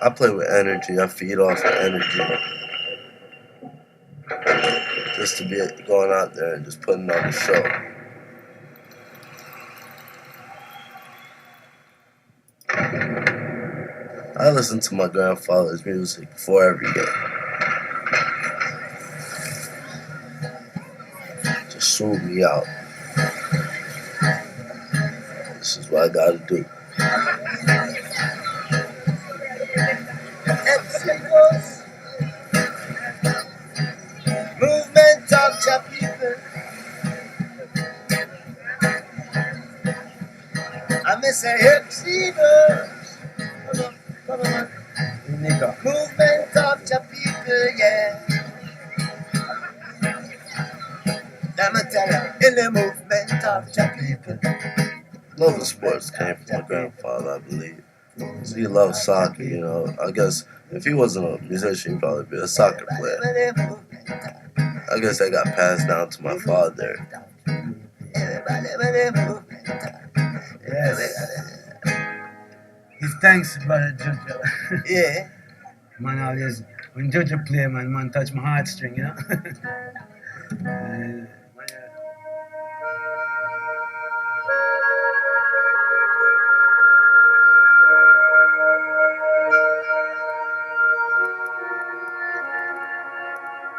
I play with energy. I feed off of energy. Just to be going out there and just putting on a show. I listen to my grandfather's music before every game. Just soothe me out. This is what I gotta do. Movement of the people. I miss a hip seater. Come on. Movement of the people, yeah. Let me tell you, in the movement of the people. Love of sports came from my grandfather, I believe. So he loved soccer, you know. I guess if he wasn't a musician, he'd probably be a soccer player. I guess that got passed down to my father. Yes. Give thanks, brother Jojo. Yeah. Man, always, when Jojo play, man touch my heartstring, you know?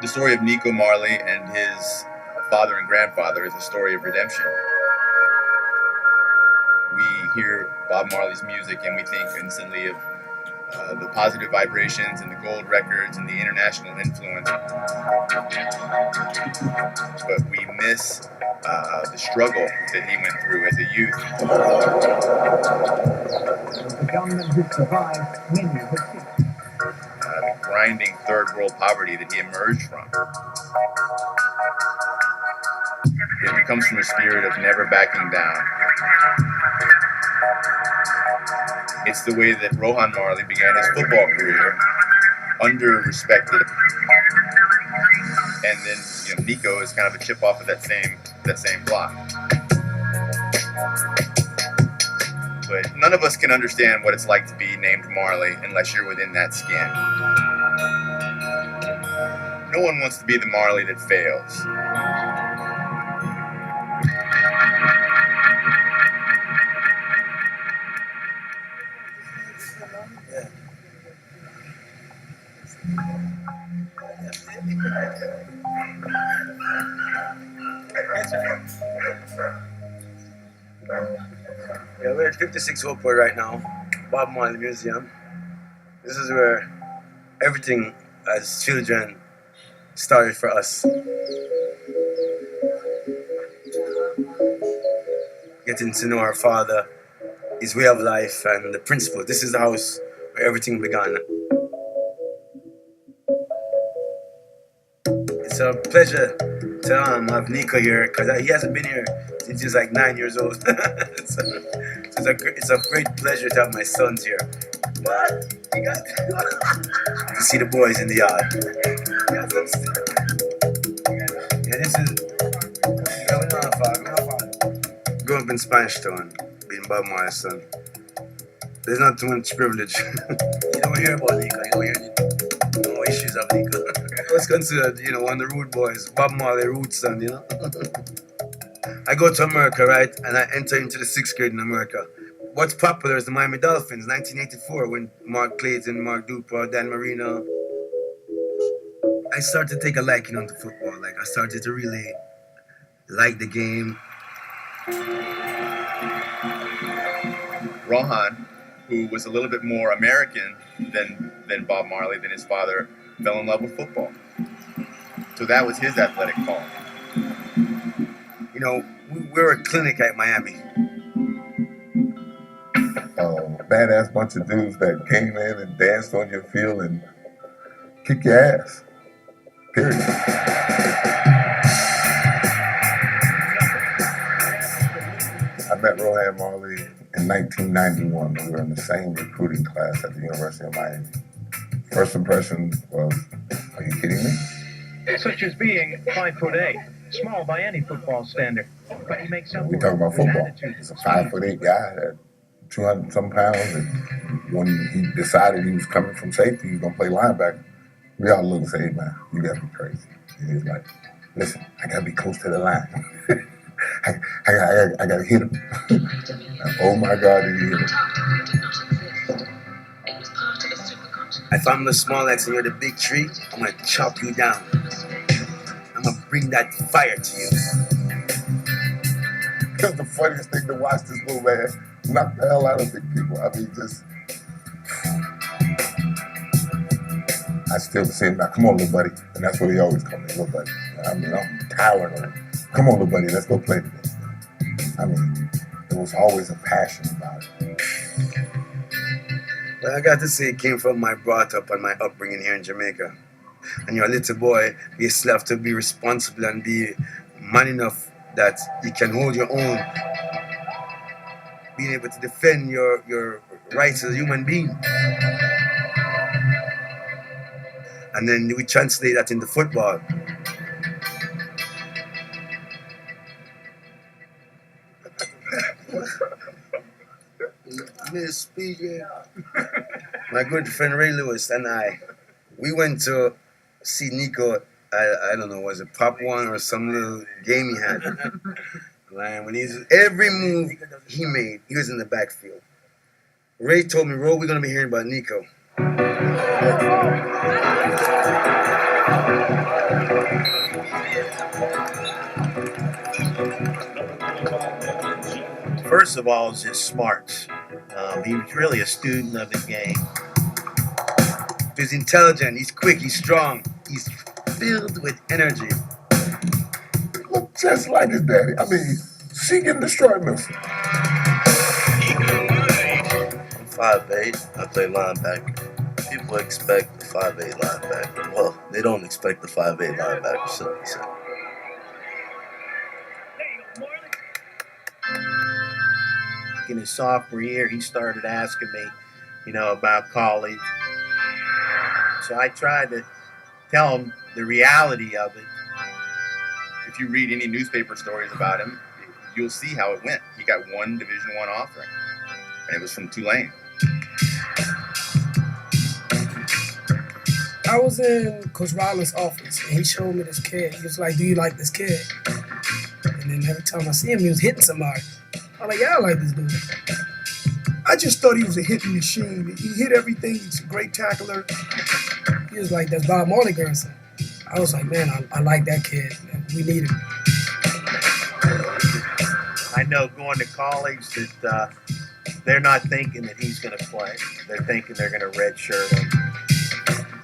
The story of Nico Marley and his father and grandfather is a story of redemption. We hear Bob Marley's music and we think instantly of the positive vibrations and the gold records and the international influence. But we miss the struggle that he went through as a youth. The government did survive many of the cities. The grinding third world poverty that he emerged from. It comes from a spirit of never backing down. It's the way that Rohan Marley began his football career, under-respected. And then, Nico is kind of a chip off of that same block. But none of us can understand what it's like to be named Marley unless you're within that skin. No one wants to be the Marley that fails. Yeah, we're at 56 Oakwood right now, Bob Marley Museum. This is where everything as children started for us. Getting to know our father, his way of life, and the principles. This is the house where everything began. It's a pleasure to have Nico here, because he hasn't been here since he was like 9 years old. So it's a great pleasure to have my sons here. What? You got to see the boys in the yard. Yeah, this is growing up in Spanish Town, being Bob Marley's son. There's not too much privilege. You don't hear about Nico. You don't hear no issues of Nico. I was considered, one of the rude boys, Bob Marley root son, I go to America, right, and I enter into the 6th grade in America. What's popular is the Miami Dolphins, 1984, when Mark Clayton, Mark Duper, Dan Marino. I started to take a liking onto football. Like, I started to really like the game. Rohan, who was a little bit more American than Bob Marley, than his father, fell in love with football. So that was his athletic call. We were a clinic at Miami. Badass bunch of dudes that came in and danced on your field and kicked your ass. Period. I met Rohan Marley in 1991. We were in the same recruiting class at the University of Miami. First impression was, are you kidding me? Such as being 5'8", small by any football standard. But he makes up We talk about football. He's a 5'8" guy at 200 some pounds and when he decided he was coming from safety, he was gonna play linebacker, we all looked and said, "Hey man, you gotta be crazy." And he was like, "Listen, I gotta be close to the line. I gotta hit him." And oh my God, did he hit him? If I'm the small X and you're the big tree, I'm gonna chop you down. I'm gonna bring that fire to you. Because the funniest thing to watch this little man knock the hell out of big people. I mean, just. I still say him now, "Come on, little buddy." And that's what he always called me, "Little buddy." I mean, I'm towering on him. "Come on, little buddy, let's go play today." I mean, there was always a passion about it. Well, I got to say, it came from my brought up and my upbringing here in Jamaica. And you're a little boy, you still have to be responsible and be man enough that you can hold your own, being able to defend your rights as a human being. And then we translate that into football. Miss PJ, my good friend Ray Lewis and I, we went to see Nico. I don't know, was it Pop One or some little game he had? And when every move he made, he was in the backfield. Ray told me, "Ro, we're gonna be hearing about Nico." First of all, is his smarts. He was really a student of the game. He's intelligent, he's quick, he's strong, he's filled with energy. Look just like his daddy. I mean, seek and destroy missile. I'm 5'8". I play linebacker. People expect the 5'8" linebacker. Well, they don't expect the 5'8" linebacker. So. In his sophomore year, he started asking me, about college. So I tried to tell him the reality of it. If you read any newspaper stories about him, you'll see how it went. He got one Division I offer, and it was from Tulane. I was in Coach Ryland's office, and he showed me this kid. He was like, "Do you like this kid?" And then every time I see him, he was hitting somebody. I'm like, "Yeah, I like this dude." I just thought he was a hitting machine. He hit everything. He's a great tackler. He was like, "That's Bob Marley grandson." I was like, "Man, I like that kid. We need him." I know going to college that they're not thinking that he's going to play. They're thinking they're going to redshirt him.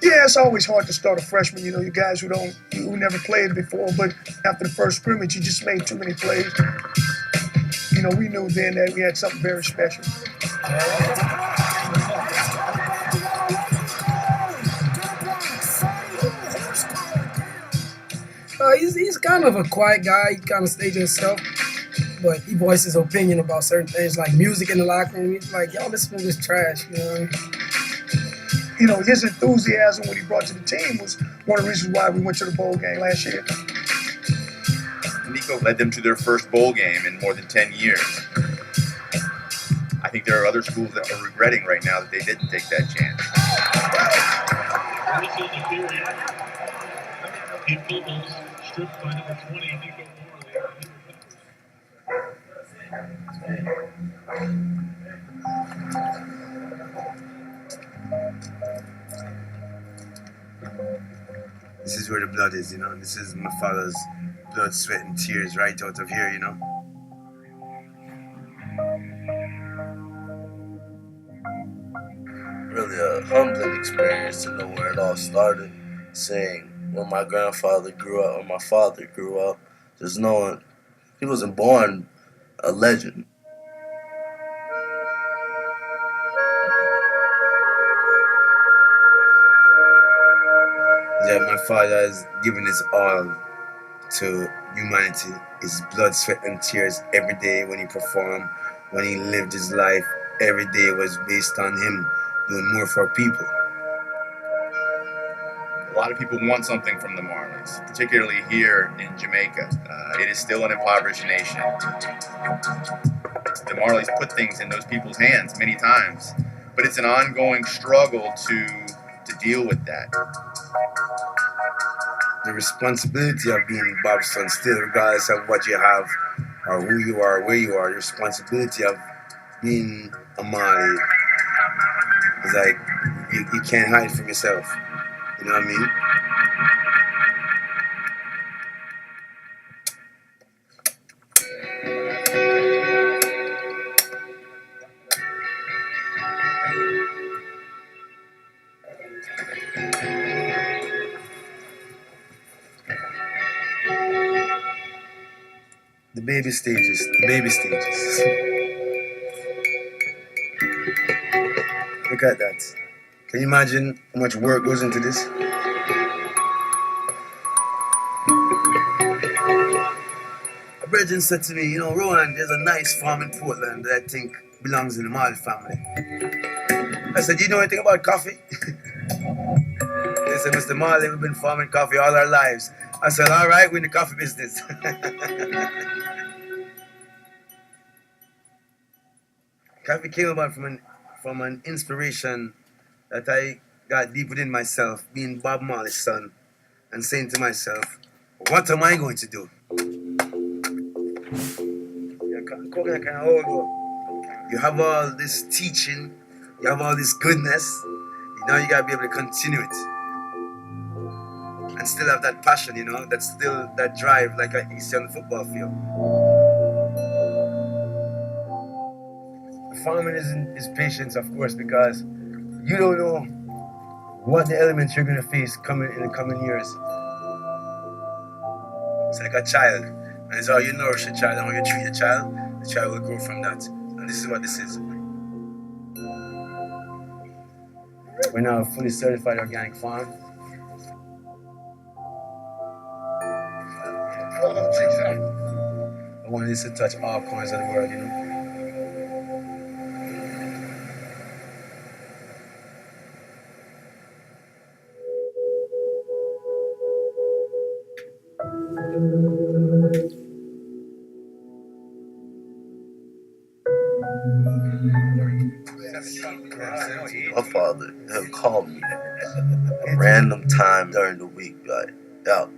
Yeah, it's always hard to start a freshman. You guys who never played before, but after the first scrimmage, you just made too many plays. We knew then that we had something very special. He's kind of a quiet guy. He kind of stays to himself, but he voices his opinion about certain things, like music in the locker room. He's like, "Y'all listen to this trash," His enthusiasm when he brought to the team was one of the reasons why we went to the bowl game last year. Nico led them to their first bowl game in more than 10 years. I think there are other schools that are regretting right now that they didn't take that chance. This is where the blood is, This is my father's blood, sweat, and tears right out of here, Really a humbling experience to know where it all started. Seeing when my grandfather grew up, or my father grew up, just knowing he wasn't born a legend. Yeah, my father has given his all to humanity. His blood, sweat, and tears every day when he performed, when he lived his life. Every day was based on him doing more for people. A lot of people want something from the Marleys, particularly here in Jamaica. It is still an impoverished nation. The Marleys put things in those people's hands many times but it's an ongoing struggle to deal with that. The responsibility of being Bob's son still, regardless of what you have or who you are, where you are, the responsibility of being a Marley is like you can't hide from yourself. You know what I mean? The baby stages, the baby stages. Look at that. Can you imagine how much work goes into this? A brethren said to me, you know, Rowan, there's a nice farm in Portland that I think belongs in the Marley family. I said, you know anything about coffee? They said, Mr. Marley, we've been farming coffee all our lives. I said, all right, we're in the coffee business. Coffee came about from an inspiration that I got deep within myself, being Bob Marley's son, and saying to myself, what am I going to do? You have all this teaching, you have all this goodness, now you gotta be able to continue it. And still have that passion, you know, that's still that drive like you see on the football field. Farming is patience, of course, because you don't know what the elements you're going to face coming in the coming years. It's like a child, and it's how you nourish a child and how you treat a child, the child will grow from that. And this is what this is. We're now a fully certified organic farm. I wanted this to touch all corners of the world, you know. My father, he'll call me a random time during the week, like, yo,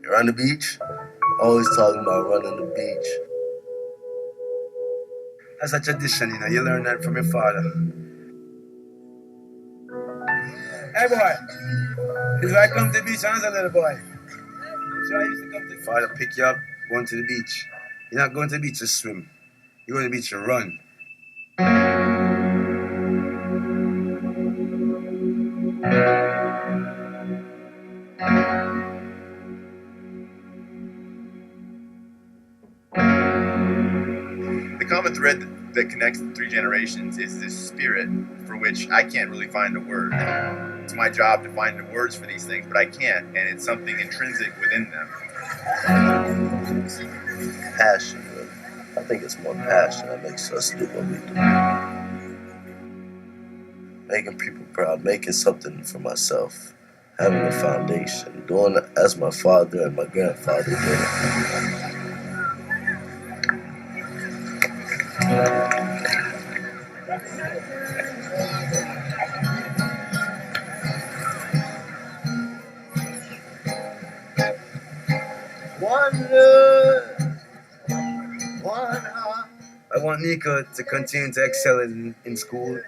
you're on the beach? Always talking about running the beach. That's a tradition, you know, you learn that from your father. Hey boy, this is where I come to the beach as a little boy. This is where I used to come to. Father pick you up, going to the beach. You're not going to the beach to swim. You're going to the beach to run. The common thread that connects the three generations is this spirit for which I can't really find a word. It's my job to find the words for these things, but I can't, and it's something intrinsic within them. Passion, really. I think it's more passion that makes us do what we do. Making people proud, making something for myself, having a foundation, doing it as my father and my grandfather did. One love, one heart. I want Nico to continue to excel in school,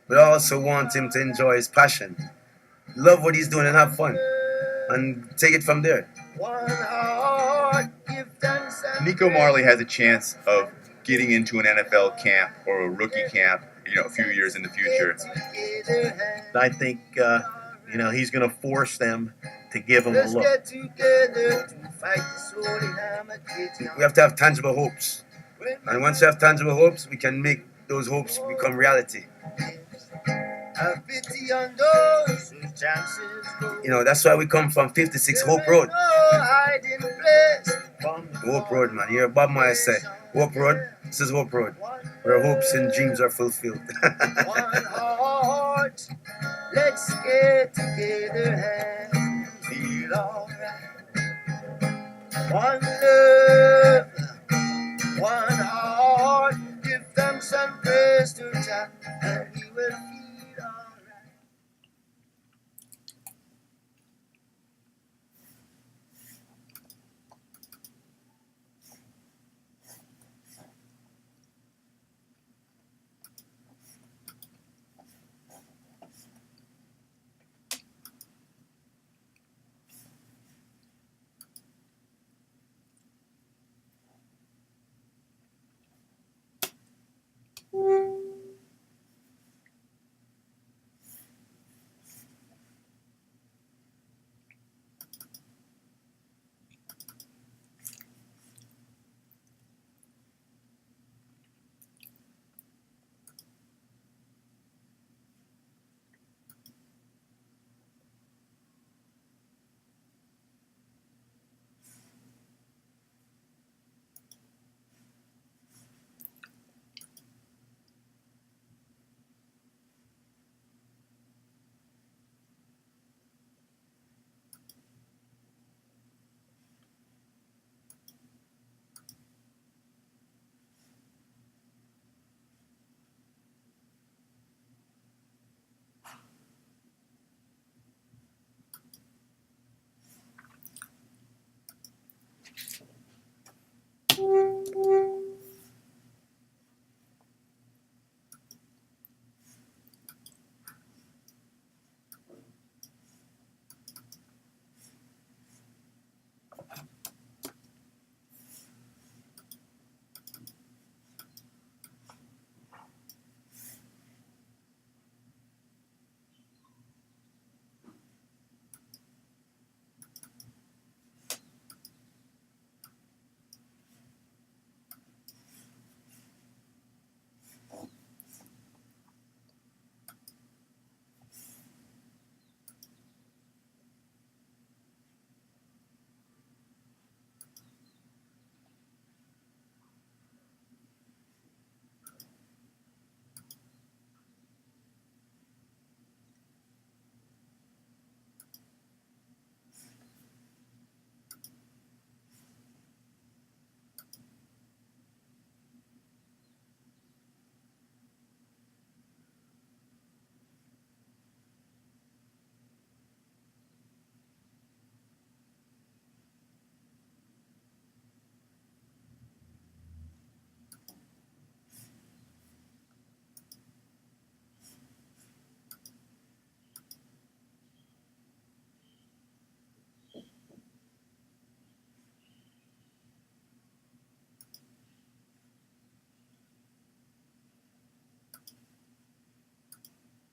but I also want him to enjoy his passion. Love what he's doing and have fun. And take it from there. One heart, give thanks and Nico Marley has a chance of getting into an NFL camp or a rookie camp, you know, a few years in the future. I think, he's going to force them to give him a look. We have to have tangible hopes. And once you have tangible hopes, we can make those hopes become reality. You know, that's why we come from 56 Hope Road. Hope Road, man. You hear Bob Marley say, Hope Road, this is Hope Road, where hopes and dreams are fulfilled. One heart, let's get together and feel alright. One love, one heart, give them sun pressed her top, and he will feel